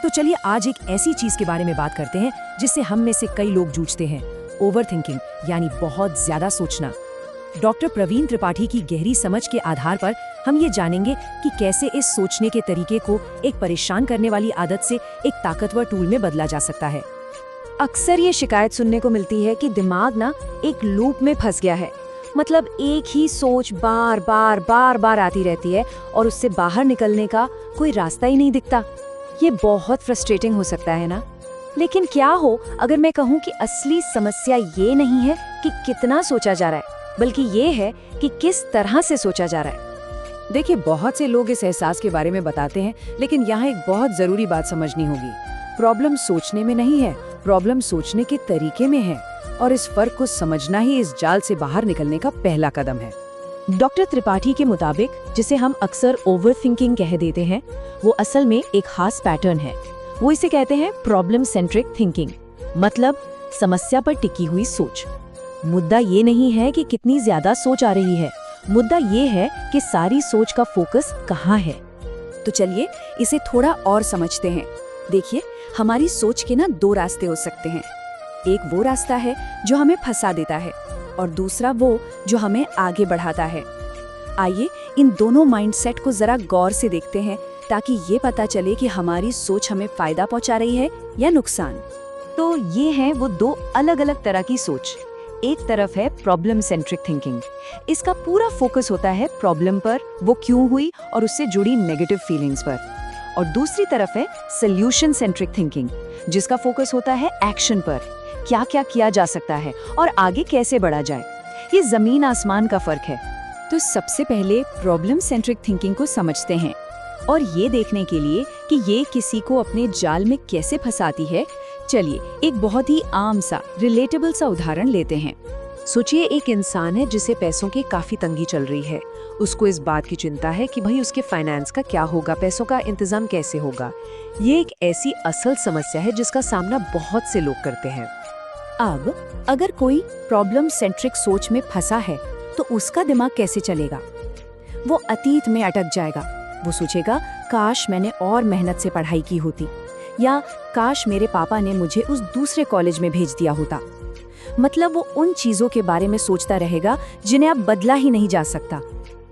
तो चलिए आज एक ऐसी चीज के बारे में बात करते हैं जिससे हम में से कई लोग जूझते हैं, ओवरथिंकिंग, यानी बहुत ज्यादा सोचना। डॉक्टर प्रवीण त्रिपाठी की गहरी समझ के आधार पर हम ये जानेंगे कि कैसे इस सोचने के तरीके को एक परेशान करने वाली आदत से एक ताकतवर टूल में बदला जा सकता है। अक्सर ये शिकायत सुनने को मिलती है कि दिमाग ना एक लूप में फंस गया है। मतलब एक ही सोच बार बार आती रहती है और उससे बाहर निकलने का कोई रास्ता ही नहीं दिखता। ये बहुत फ्रस्ट्रेटिंग हो सकता है ना। लेकिन क्या हो अगर मैं कहूँ कि असली समस्या ये नहीं है कि कितना सोचा जा रहा है, बल्कि ये है कि किस तरह से सोचा जा रहा है। देखिए, बहुत से लोग इस एहसास के बारे में बताते हैं, लेकिन यहाँ एक बहुत जरूरी बात समझनी होगी। प्रॉब्लम सोचने में नहीं है, प्रॉब्लम सोचने के तरीके में है, और इस फर्क को समझना ही इस जाल से बाहर निकलने का पहला कदम है। डॉक्टर त्रिपाठी के मुताबिक जिसे हम अक्सर ओवरथिंकिंग कह देते हैं, वो असल में एक खास पैटर्न है। वो इसे कहते हैं प्रॉब्लम सेंट्रिक थिंकिंग, मतलब समस्या पर टिकी हुई सोच। मुद्दा ये नहीं है कि कितनी ज्यादा सोच आ रही है, मुद्दा ये है कि सारी सोच का फोकस कहाँ है। तो चलिए इसे थोड़ा और समझते हैं। देखिए, हमारी सोच के ना दो रास्ते हो सकते हैं। एक वो रास्ता है जो हमें फंसा देता है, और दूसरा वो जो हमें आगे बढ़ाता है। आइए इन दोनों माइंडसेट को जरा गौर से देखते हैं, ताकि ये पता चले कि हमारी सोच हमें फायदा पहुंचा रही है या नुकसान। तो ये हैं वो दो अलग अलग तरह की सोच। एक तरफ है प्रॉब्लम सेंट्रिक थिंकिंग। इसका पूरा फोकस होता है प्रॉब्लम पर, वो क्यों हुई और उससे जुड़ी नेगेटिव फीलिंग्स पर। और दूसरी तरफ है सॉल्यूशन सेंट्रिक थिंकिंग, जिसका फोकस होता है एक्शन पर, क्या क्या किया जा सकता है और आगे कैसे बढ़ा जाए। ये जमीन आसमान का फर्क है। तो सबसे पहले प्रॉब्लम सेंट्रिक थिंकिंग को समझते हैं, और ये देखने के लिए कि ये किसी को अपने जाल में कैसे फंसाती है, चलिए एक बहुत ही आम सा रिलेटेबल सा उदाहरण लेते हैं। सोचिए, एक इंसान है जिसे पैसों की काफी तंगी चल रही है। उसको इस बात की चिंता है कि भाई उसके फाइनेंस का क्या होगा, पैसों का इंतजाम कैसे होगा। ये एक ऐसी असल समस्या है जिसका सामना बहुत से लोग करते हैं। अब अगर कोई प्रॉब्लम सेंट्रिक सोच में फंसा है तो उसका दिमाग कैसे चलेगा? वो अतीत में अटक जाएगा। वो सोचेगा, काश मैंने और मेहनत से पढ़ाई की होती, या काश मेरे पापा ने मुझे उस दूसरे कॉलेज में भेज दिया होता। मतलब वो उन चीजों के बारे में सोचता रहेगा जिन्हें अब बदला ही नहीं जा सकता।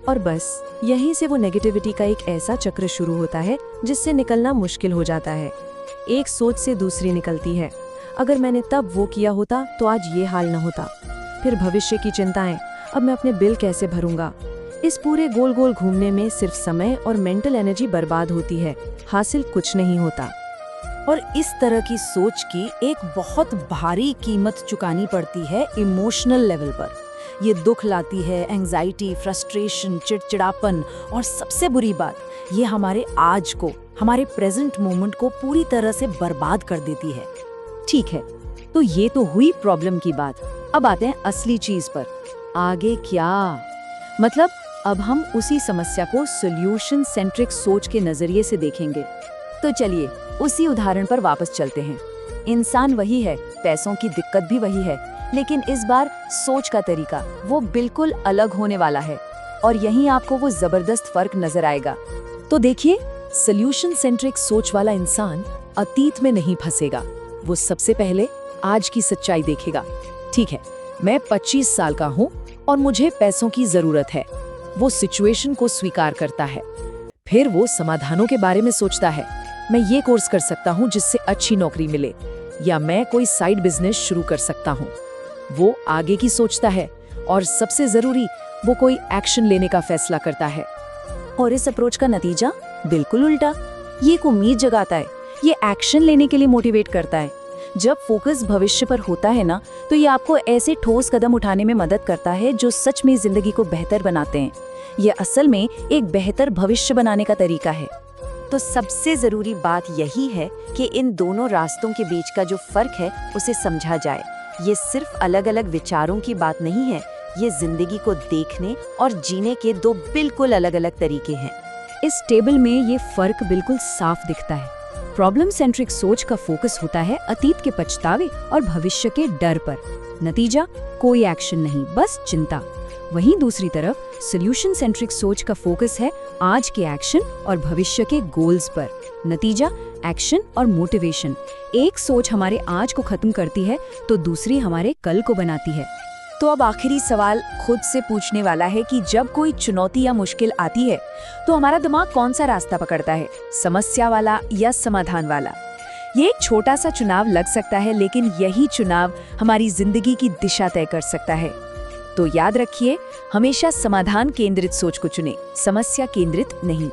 और बस यहीं से वो नेगेटिविटी का एक ऐसा चक्र शुरू होता है जिससे निकलना मुश्किल हो जाता है। एक सोच से दूसरी निकलती है। अगर मैंने तब वो किया होता तो आज ये हाल न होता। फिर भविष्य की चिंताएं, अब मैं अपने बिल कैसे भरूंगा। इस पूरे गोल गोल घूमने में सिर्फ समय और मेंटल एनर्जी बर्बाद होती है, हासिल कुछ नहीं होता। और इस तरह की सोच की एक बहुत भारी कीमत चुकानी पड़ती है इमोशनल लेवल पर। ये दुख लाती है, एंजाइटी, फ्रस्ट्रेशन, चिड़चिड़ापन, और सबसे बुरी बात, ये हमारे आज को, हमारे प्रेजेंट मोमेंट को पूरी तरह से बर्बाद कर देती है। ठीक है, तो ये तो हुई प्रॉब्लम की बात। अब आते हैं असली चीज पर। आगे क्या? मतलब अब हम उसी समस्या को सॉल्यूशन सेंट्रिक सोच के नजरिए से देखेंगे। तो चलिए उसी उदाहरण पर वापस चलते हैं। इंसान वही है, पैसों की दिक्कत भी वही है, लेकिन इस बार सोच का तरीका वो बिल्कुल अलग होने वाला है, और यहीं आपको वो जबरदस्त फर्क नजर आएगा। तो देखिए, सॉल्यूशन सेंट्रिक सोच वाला इंसान अतीत में नहीं फंसेगा। वो सबसे पहले आज की सच्चाई देखेगा। ठीक है, मैं 25 साल का हूँ और मुझे पैसों की जरूरत है। वो सिचुएशन को स्वीकार करता है। फिर वो समाधानों के बारे में सोचता है। मैं ये कोर्स कर सकता हूँ जिससे अच्छी नौकरी मिले, या मैं कोई साइड बिजनेस शुरू कर सकता हूँ। वो आगे की सोचता है, और सबसे जरूरी, वो कोई एक्शन लेने का फैसला करता है। और इस अप्रोच का नतीजा बिल्कुल उल्टा। ये एक उम्मीद जगाता है, ये एक्शन लेने के लिए मोटिवेट करता है। जब फोकस भविष्य पर होता है ना, तो ये आपको ऐसे ठोस कदम उठाने में मदद करता है जो सच में जिंदगी को बेहतर बनाते हैं। ये असल में एक बेहतर भविष्य बनाने का तरीका है। तो सबसे जरूरी बात यही है कि इन दोनों रास्तों के बीच का जो फर्क है उसे समझा जाए। ये सिर्फ अलग अलग विचारों की बात नहीं है, ये जिंदगी को देखने और जीने के दो बिल्कुल अलग अलग तरीके हैं। इस टेबल में ये फर्क बिल्कुल साफ दिखता है। प्रॉब्लम सेंट्रिक सोच का फोकस होता है अतीत के पछतावे और भविष्य के डर पर। नतीजा, कोई एक्शन नहीं, बस चिंता। वहीं दूसरी तरफ सॉल्यूशन सेंट्रिक सोच का फोकस है आज के एक्शन और भविष्य के गोल्स पर। नतीजा एक्शन और मोटिवेशन। एक सोच हमारे आज को खत्म करती है तो दूसरी हमारे कल को बनाती है। तो अब आखिरी सवाल खुद से पूछने वाला है कि जब कोई चुनौती या मुश्किल आती है तो हमारा दिमाग कौन सा रास्ता पकड़ता है, समस्या वाला या समाधान वाला? ये एक छोटा सा चुनाव लग सकता है, लेकिन यही चुनाव हमारी जिंदगी की दिशा तय कर सकता है। तो याद रखिए, हमेशा समाधान केंद्रित सोच को चुनें, समस्या केंद्रित नहीं।